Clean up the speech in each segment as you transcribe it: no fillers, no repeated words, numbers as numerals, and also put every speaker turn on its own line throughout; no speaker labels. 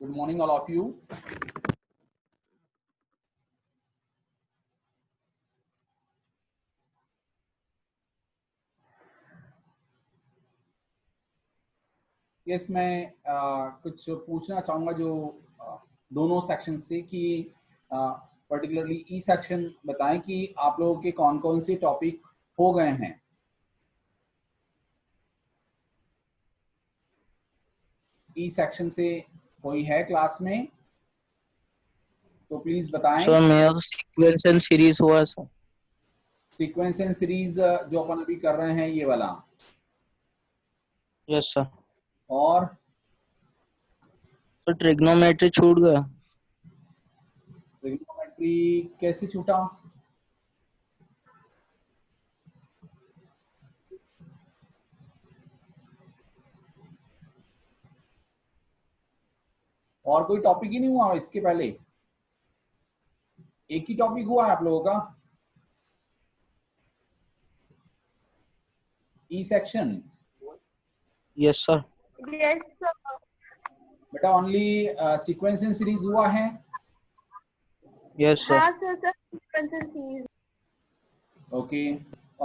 Good morning, all of you. Yes, मैं कुछ पूछना चाहूँगा जो दोनों सेक्शन से कि पर्टिकुलरली ई सेक्शन बताएं कि आप लोगों के कौन कौन से टॉपिक हो गए हैं। ई सेक्शन से कोई है क्लास में तो प्लीज बताएं।
सर मेरा सीक्वेंस एंड सीरीज हुआ सर।
सीक्वेंस एंड सीरीज जो अपन अभी कर रहे हैं ये वाला।
Yes sir.
और
तो ट्रिग्नोमेट्री छूट गया।
ट्रिग्नोमेट्री कैसे छूटा? और कोई टॉपिक ही नहीं हुआ इसके पहले? एक ही टॉपिक हुआ है आप लोगों का E section?
Yes sir.
Yes sir.
बेटा ओनली सीक्वेंस एंड सीरीज हुआ है?
Yes sir.
हाँ sir, sequence and series.
Okay.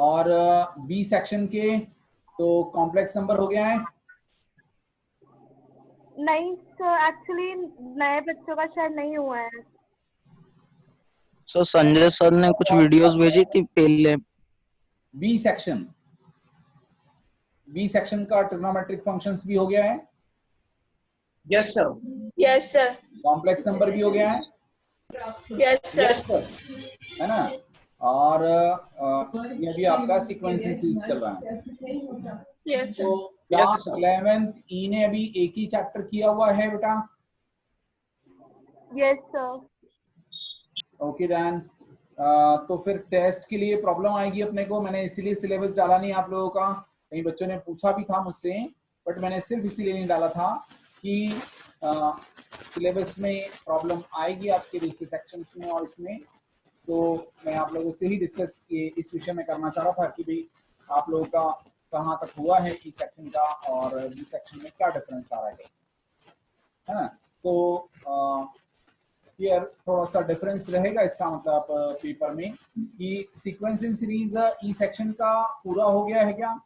और बी सेक्शन के तो कॉम्प्लेक्स नंबर हो गया है?
नहीं सर, एक्चुअली नए बच्चों का शायद नहीं हुआ है।
सर संजय सर ने कुछ वीडियोस भेजी थी पहले।
बी सेक्शन का ट्रिग्नोमेट्रिक फंक्शंस भी हो गया है?
Yes sir.
Yes sir.
Complex number भी हो गया है?
Yes sir.
है ना? और ये भी आपका सीक्वेंस एंड सीरीज चल रहा है।
यस
तो
सर।
क्लास 11th ई ने अभी एक ही चैप्टर किया हुआ है बेटा?
Yes sir.
ओके देन तो फिर टेस्ट के लिए प्रॉब्लम आएगी अपने को। मैंने इसीलिए सिलेबस डाला नहीं आप लोगों का। कई बच्चों ने पूछा भी था मुझसे, बट मैंने सिर्फ इसीलिए नहीं डाला था कि सिलेबस में प्रॉब्लम आएगी आपके दूसरे सेक्शंस में और इसमें। तो मैं आप लोगों से ही डिस्कस इस विषय में करना चाह रहा था कि भाई आप लोगों का कहाँ तक हुआ है ई सेक्शन का और बी सेक्शन में क्या डिफरेंस आ रहा है ना? तो क्लियर थोड़ा सा डिफरेंस रहेगा इसका मतलब पेपर में कि sequence in series E section का पूरा हो गया है क्या?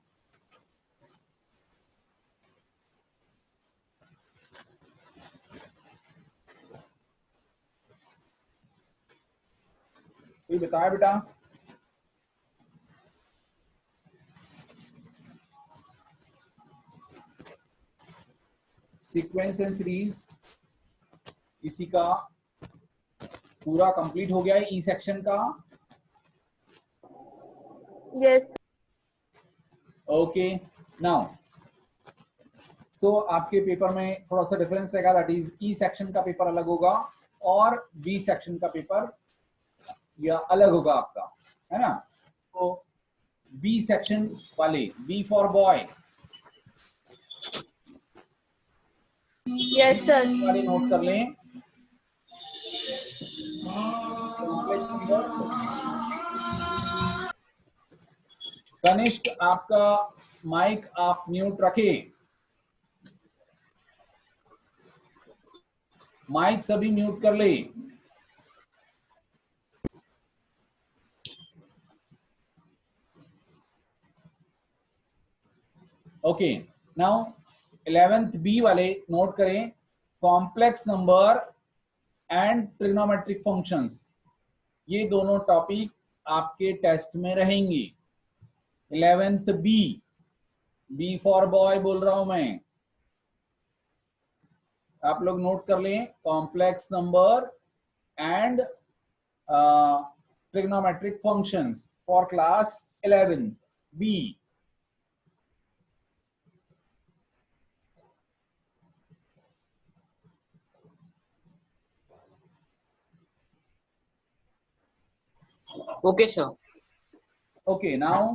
कोई बताया बेटा? सीक्वेंस एंड सीरीज इसी का पूरा कंप्लीट हो गया है ई सेक्शन का?
यस।
ओके नाउ सो आपके पेपर में थोड़ा सा डिफरेंस रहेगा, दैट इज ई सेक्शन का पेपर अलग होगा और बी सेक्शन का पेपर या अलग होगा आपका, है ना? तो बी सेक्शन वाले, B for boy,
yes sir.
वाले नोट कर लें। Complex number. कनिष्क आपका माइक आप म्यूट रखें। माइक सभी म्यूट कर ले। ओके नाउ 11th बी वाले नोट करें, complex number and trigonometric functions, ये दोनों टॉपिक आपके टेस्ट में रहेंगे। 11th B B for boy बोल रहा हूं मैं, आप लोग नोट कर लें, complex number and trigonometric functions for class 11 B.
Okay, sir.
Okay, now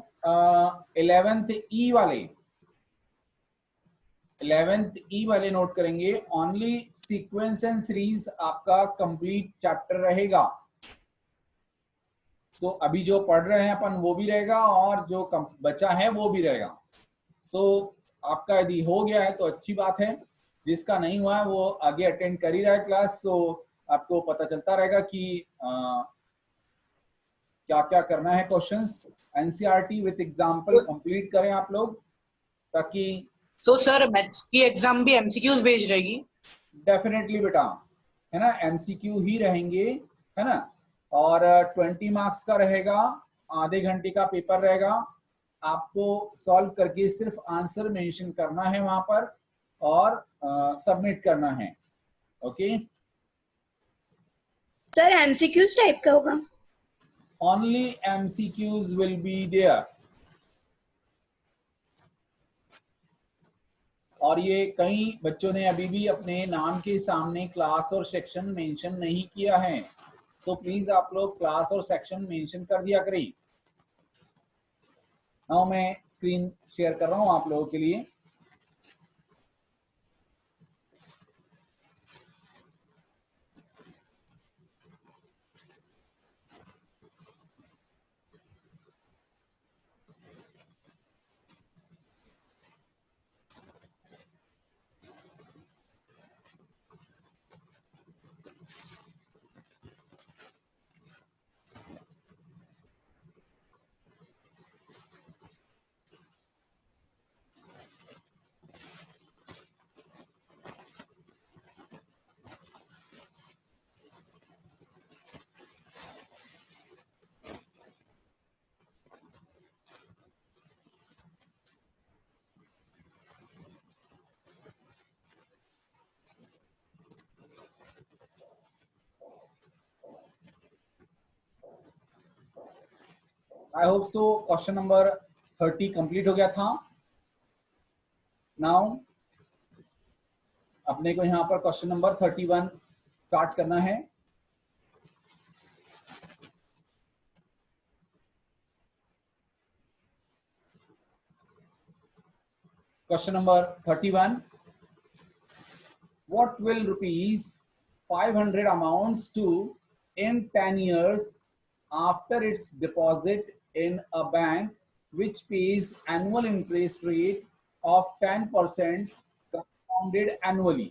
11th E वाले, 11th ई वाले नोट करेंगे, ओनली सीक्वेंस एंड सीरीज आपका कंप्लीट चैप्टर रहेगा। सो अभी जो पढ़ रहे हैं अपन वो भी रहेगा और जो बचा है वो भी रहेगा। सो आपका यदि हो गया है तो अच्छी बात है, जिसका नहीं हुआ है वो आगे अटेंड कर ही रहा है क्लास, सो आपको पता चलता रहेगा कि क्या क्या करना है। Questions NCERT with example complete करें आप लोग, ताकि
So, sir, मैथ्स की एग्जाम भी एमसीक्यूज भेज रहेगी?
डेफिनेटली बेटा, है ना, एमसीक्यू ही रहेंगे, है ना, और 20 मार्क्स का रहेगा, आधे घंटे का पेपर रहेगा, आपको सॉल्व करके सिर्फ आंसर मेंशन करना है वहां पर और सबमिट करना है। ओके,
सर एमसीक्यूज टाइप का होगा?
Only MCQs will be there. और ये कई बच्चों ने अभी भी अपने नाम के सामने क्लास और सेक्शन मेंशन नहीं किया है, सो प्लीज आप लोग क्लास और सेक्शन मेंशन कर दिया करें। नाउ मैं स्क्रीन शेयर कर रहा हूं आप लोगों के लिए। I hope so question number 30 complete हो गया था। नाउ अपने को यहां पर क्वेश्चन नंबर 31 स्टार्ट करना है। Question number 31, what will rupees 500 amounts to in 10 years after its deposit in a bank which pays annual interest rate of 10% compounded annually?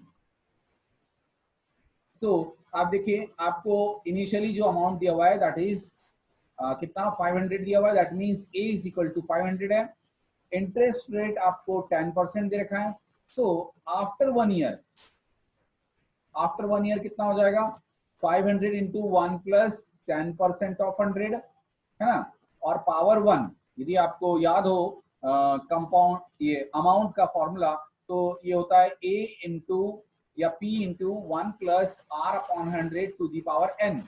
So आप देखिए, आपको इनिशियली जो अमाउंट दिया हुआ है दैट इज कितना, 500 दिया हुआ है, that means a is equal to 500 है। इंटरेस्ट रेट आपको 10% दे रखा है। So after 1 year, after 1 year कितना हो जाएगा, 500 इंटू 1 प्लस 10% ऑफ 100, है ना, और पावर 1। यदि आपको याद हो कंपाउंड ये अमाउंट का फॉर्मूला, तो ये होता है a इंटू या p into 1 plus r upon 100 to the power n।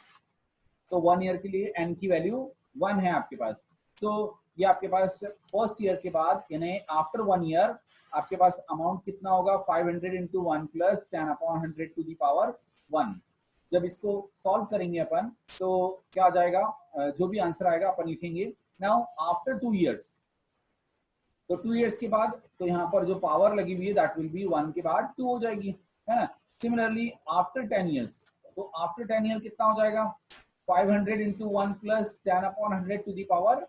तो 1 ईयर के लिए n की वैल्यू 1 है आपके पास। सो ये आपके पास फर्स्ट ईयर के बाद, यानी आफ्टर 1 ईयर आपके पास अमाउंट कितना होगा, 500 into 1 plus 10 upon 100 to the power 1। जब इसको सॉल्व करेंगे अपन तो क्या आ जाएगा, जो भी आंसर आएगा अपन लिखेंगे। नाउ आफ्टर 2 ईयर्स, तो 2 ईयर्स के बाद तो यहाँ पर जो पावर लगी हुई है दैट विल बी 1 के बाद 2 हो जाएगी, है ना। सिमिलरली आफ्टर 10 ईयर्स, तो आफ्टर 10 ईयर कितना हो जाएगा, 500 into 1 plus 10 upon 100 to the power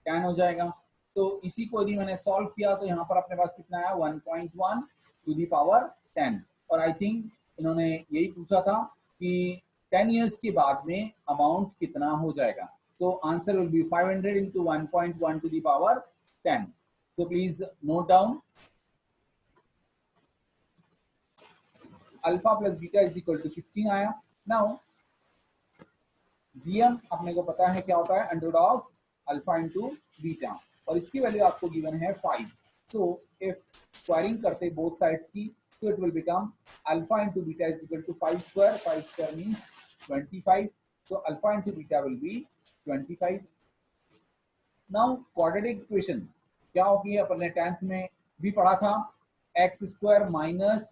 10 हो जाएगा। तो इसी को यदि मैंने सॉल्व किया तो यहाँ पर अपने पास कितना आया, 1.1 टू दी पावर 10। और आई थिंक इन्होंने यही पूछा था कि 10 ईयर्स के बाद में अमाउंट कितना हो जाएगा। So answer will be 500 into 1.1 to the power 10। So please note down, alpha plus beta is equal to 16 आया। Now gm अपने को पता है क्या होता है, under root of alpha into beta, और इसकी वैल्यू आपको गिवन है 5। So if squaring करते both sides की, so it will become alpha into beta is equal to 5 square. 5 square means 25. So alpha into beta will be 25. Now quadratic equation क्या होगी, अपन ने 10th में भी पढ़ा था, x square minus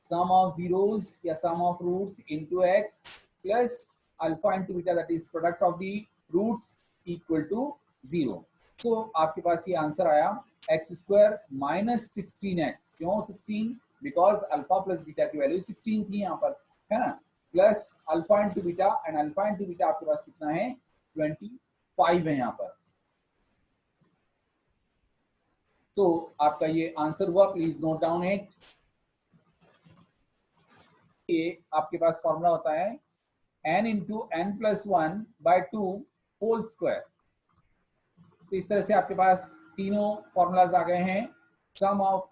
sum of zeros या sum of roots into x plus alpha into beta, that is product of the roots, equal to 0. So आपके पास ये आंसर आया x square minus 16x. क्यों 16? बिकॉज अल्फा प्लस बीटा की value 16 थी यहाँ पर, है ना, plus alpha into beta, and alpha into beta आपके पास कितना है, 25 है यहाँ पर. तो आपका ये आंसर हुआ, प्लीज नोट डाउन इट. ये आपके पास फॉर्मूला होता है n into N plus 1 by 2 whole square. तो इस तरह से आपके पास तीनों फॉर्मूलाज आ गए हैं. सम of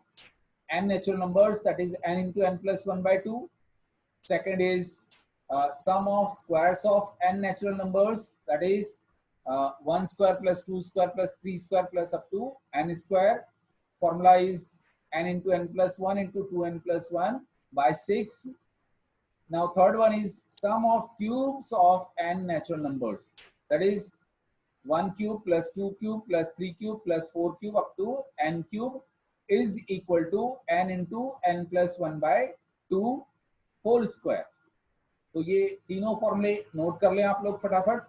n natural numbers, that is n into n plus 1 by 2. Second is sum of squares of n natural numbers, that is 1 square plus 2 square plus 3 square plus up to n square. Formula is n into n plus 1 into 2n plus 1 by 6. Now third one is sum of cubes of n natural numbers, that is 1 cube plus 2 cube plus 3 cube plus 4 cube up to n cube is equal to n into n plus 1 by 2 whole square. तो ये तीनों फॉर्मूले note कर लें आप लोग फटाफट.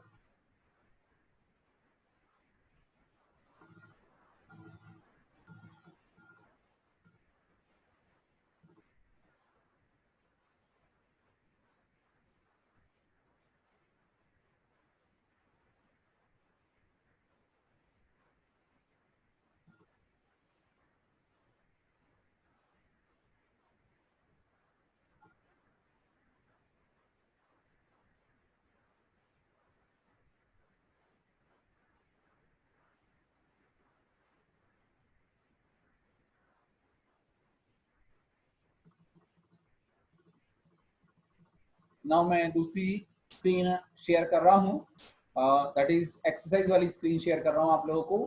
Now मैं दूसरी स्क्रीन शेयर कर रहा हूं, दैट इज एक्सरसाइज वाली स्क्रीन शेयर कर रहा हूं आप लोगों को.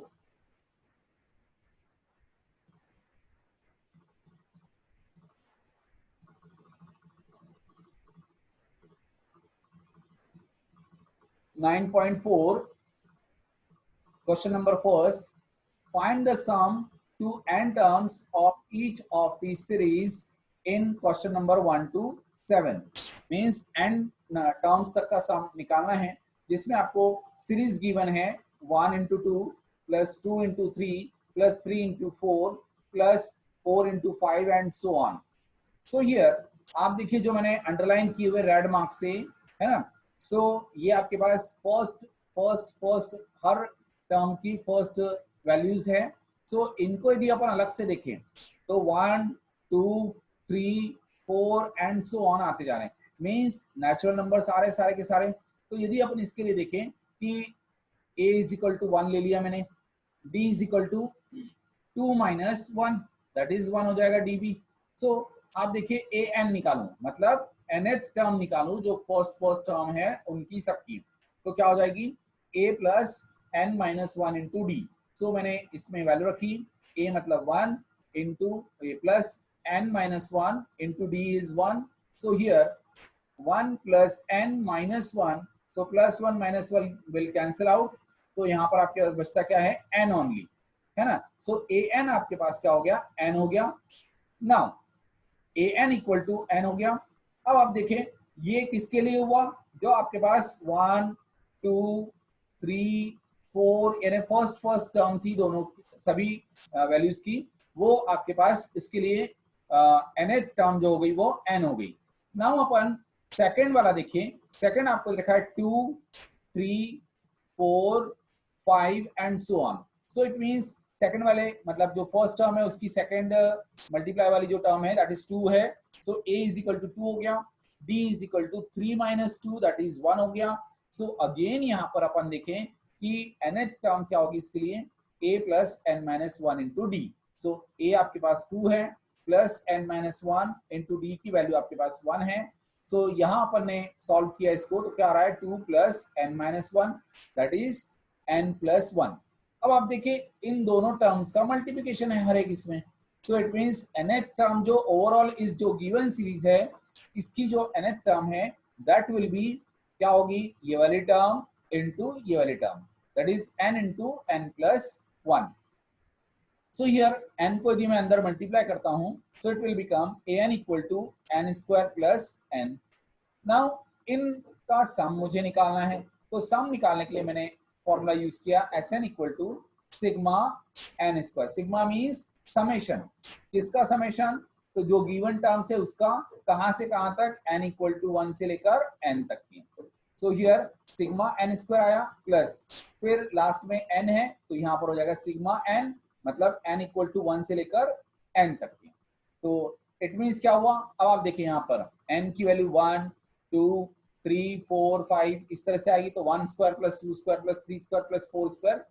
(9.4) question number first, find the sum to n terms of each of the series in question number 1 to 7. Means n terms तक का सम निकालना है, जिसमें आपको सीरीज गिवन है 1 into 2 plus 2 into 3 plus 3 into 4 plus 4 into 5 and so on. So here आप देखिए जो मैंने अंडरलाइन किए हुए रेड मार्क से, है ना, सो ये आपके पास फर्स्ट हर टर्म की फर्स्ट वैल्यूज है. सो इनको यदि अपन अलग से देखें तो 1 2 3 4 एंड सो ऑन आते जा रहे हैं, मीन्स नेचुरल नंबर्स आ रहे सारे के सारे. तो यदि अपन इसके लिए देखें कि a इज इक्वल टू 1 ले लिया मैंने, d is equal to 2 minus 1, that is 1 हो जाएगा db. सो आप देखिए an निकालूं, मतलब nth टर्म निकालूं जो फर्स्ट टर्म है उनकी सबकी, तो क्या हो जाएगी a plus n minus 1 into D. So मैंने इसमें वैल्यू रखी, a मतलब 1 into a plus n minus 1 into d is 1. So here 1 plus n minus 1, so plus 1 minus 1 will cancel out. तो यहाँ पर आपके पास बचता क्या है, n only, है ना. So an आपके पास क्या हो गया, n हो गया. Now an equal to n हो गया. अब आप देखें ये किसके लिए हुआ, जो आपके पास 1 2 3 4 यानी फर्स्ट टर्म थी दोनों सभी वैल्यूज की, वो आपके पास इसके लिए nth टर्म जो हो गई वो n हो गई. नाउ अपन सेकंड वाला देखिए, सेकंड आपको लिखा है 2 3 4 5 and so on. So it means second वाले मतलब जो फर्स्ट टर्म है उसकी सेकंड मल्टीप्लाई वाली जो टर्म है दैट इज 2 है. So a is equal to 2 हो गया, d is equal to 3 minus 2 that is 1 हो गया. सो अगेन यहाँ पर अपन देखें कि nth टर्म क्या होगी इसके लिए, a plus n minus 1 into D. So a आपके पास 2 है plus n minus 1 into D की वैल्यू आपके पास 1 है. सो यहाँ अपन ने सॉल्व किया इसको, तो क्या आ रहा है 2 plus n minus 1 that is n plus 1. अब आप देखिए इन दोनों टर्म्स का मल्टीप्लिकेशन है हर एक इसमें, so it means nth term जो ओवरऑल इस जो गिवन सीरीज है इसकी जो nth टर्म है दैट विल बी क्या होगी, ये वाली टर्म इनटू ये वाली term, that is n into n plus 1. So here n को यदि मैं अंदर मल्टीप्लाई करता हूं so it will become an equal to n square plus n. now इनका सम मुझे निकालना है, तो सम निकालने के लिए मैंने फॉर्मूला यूज किया Sn equal to sigma n square. Sigma means summation. किसका समेशन, तो जो गिवन टर्म से उसका कहां से कहां तक, n इक्वल टू 1 से लेकर n तक की. So here sigma n square आया प्लस फिर लास्ट में n है तो यहां पर हो जाएगा सिग्मा n, मतलब n इक्वल टू 1 से लेकर n तक की. तो इट मींस क्या हुआ, अब आप देखिए यहाँ पर n की वैल्यू 1 2 3 4 5 इस तरह से आएगी, तो 1 square plus 2 square plus 3 square plus 4 square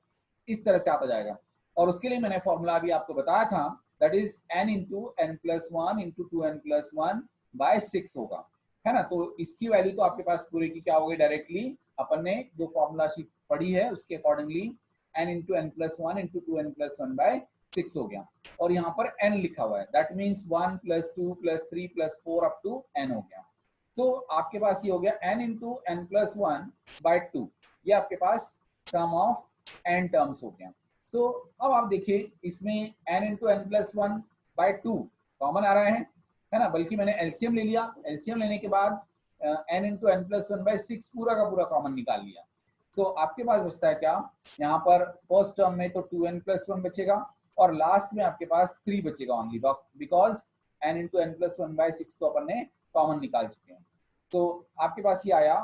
इस तरह से आता जाएगा. और उसके लिए मैंने फॉर्मूला अभी आपको बताया था, that is n into n plus 1 into 2n plus 1 by 6 होगा, है ना. तो इसकी वैल्यू तो आपके पास पूरे की क्या होगी, डायरेक्टली अपन ने जो फॉर्मूला शीट पढ़ी है उसके accordingly n into n plus 1 into 2n plus 1 by 6 हो गया. और यहाँ पर n लिखा हुआ है, that means 1 plus 2 plus 3 plus 4 up to n हो गया. सो आपके पास ये हो गया n into n plus 1 by 2, ये आपके पास सम ऑफ n टर्म्स हो गया. सो अब आप देखिए इसमें n into n plus 1 by 2 common आ रहा है ना, बल्कि मैंने एलसीएम ले लिया. एलसीएम लेने के बाद n into n plus 1 by 6 पूरा का पूरा कॉमन निकाल लिया. सो आपके पास बचता है क्या, यहाँ पर फर्स्ट टर्म में तो 2n प्लस 1 बचेगा और लास्ट में आपके पास 3 बचेगा only, because n into n plus 1 by 6 तो अपन ने कॉमन निकाल चुके हैं. तो आपके पास ये आया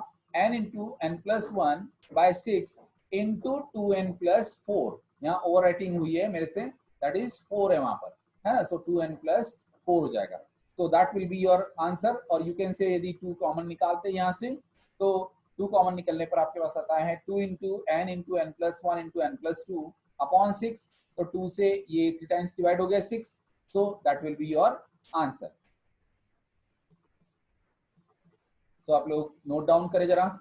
n into n plus 1 by 6 into 2n plus 4. यहाँ ओवर राइटिंग हुई है मेरे से, दैट इज 4 है वहां पर, है ना. सो 2n प्लस 4 हो जाएगा. So that will be your answer. और you can say यदि 2 कॉमन निकालते हैं यहाँ से, तो 2 कॉमन निकलने पर आपके पास आता है 2 into n plus 1 into n plus 2 upon 6. तो 2 से ये 3 टाइम्स डिवाइड हो गया 6. So that will be your answer. So आप लोग नोट डाउन करें जरा.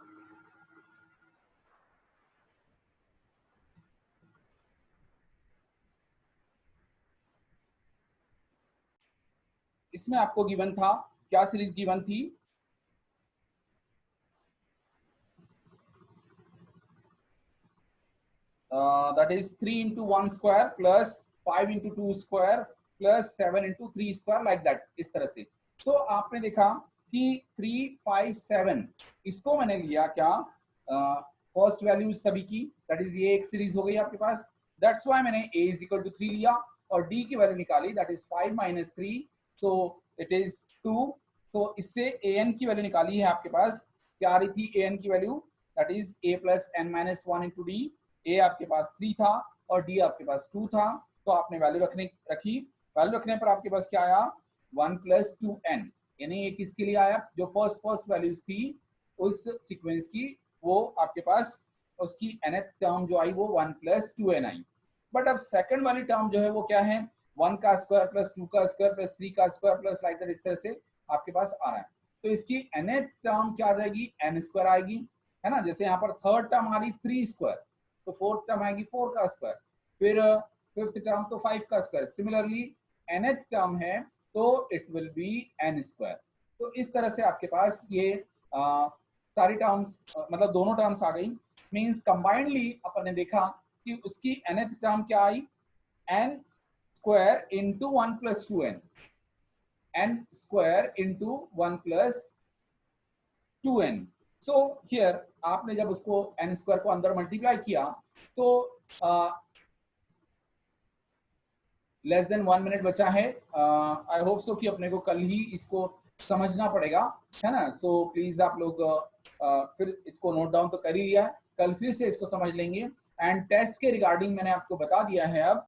इसमें आपको गिवन था, क्या सीरीज गिवन थी, that is 3 into 1 square plus 5 into 2 square plus 7 into 3 square, like that, इस तरह से. सो आपने देखा कि 3 5 7 इसको मैंने लिया क्या, फर्स्ट वैल्यू सभी की, दैट इज ये एक सीरीज हो गई आपके पास. दैट्स व्हाई मैंने a इज इक्वल टू 3 लिया और d की वैल्यू निकाली, that is 5 minus 3, so it is 2. तो इससे an की वैल्यू निकाली है आपके पास, क्या आ रही थी an की value, that is a plus n minus 1 into D. a आपके पास 3 था और d आपके पास 2 था, तो आपने वैल्यू रखी. वैल्यू रखने पर आपके पास क्या आया, 1 प्लस 2n, यानी ये किसके लिए आया, जो फर्स्ट वैल्यूज थी उस सीक्वेंस की, वो आपके पास उसकी nth टर्म जो आई वो 1 प्लस 2n आई. बट अब सेकंड वाली टर्म जो है वो क्या है, 1 का स्क्वायर प्लस 2 का स्क्वायर प्लस 3 का स्क्वायर प्लस लाइक दैट, इस तरह से आपके पास आ रहा है. तो इसकी nth टर्म क्या आ जाएगी, n स्क्वायर आएगी, है ना. जैसे यहाँ पर थर्ड टर्म आ रही 3 स्क्वायर, तो फोर्थ टर्म आएगी 4 का स्क्वायर, फिर फिफ्थ टर्म तो 5 का स्क्वायर. सिमिलरली nth टर्म है तो it will be n square. तो इस तरह से आपके पास ये सारी टर्म्स, मतलब दोनों टर्म्स आ गई. मींस कंबाइंडली अपन ने देखा कि उसकी nth टर्म क्या आई, n square into 1 plus 2n, n square into 1 plus 2n. So here आपने जब उसको n स्क्वायर को अंदर मल्टीप्लाई किया तो लेस देन 1 मिनट बचा है. आई होप सो कि अपने को कल ही इसको समझना पड़ेगा, है ना. सो प्लीज आप लोग फिर इसको नोट डाउन तो कर ही लिया है, कल फिर से इसको समझ लेंगे. एंड टेस्ट के रिगार्डिंग मैंने आपको बता दिया है अब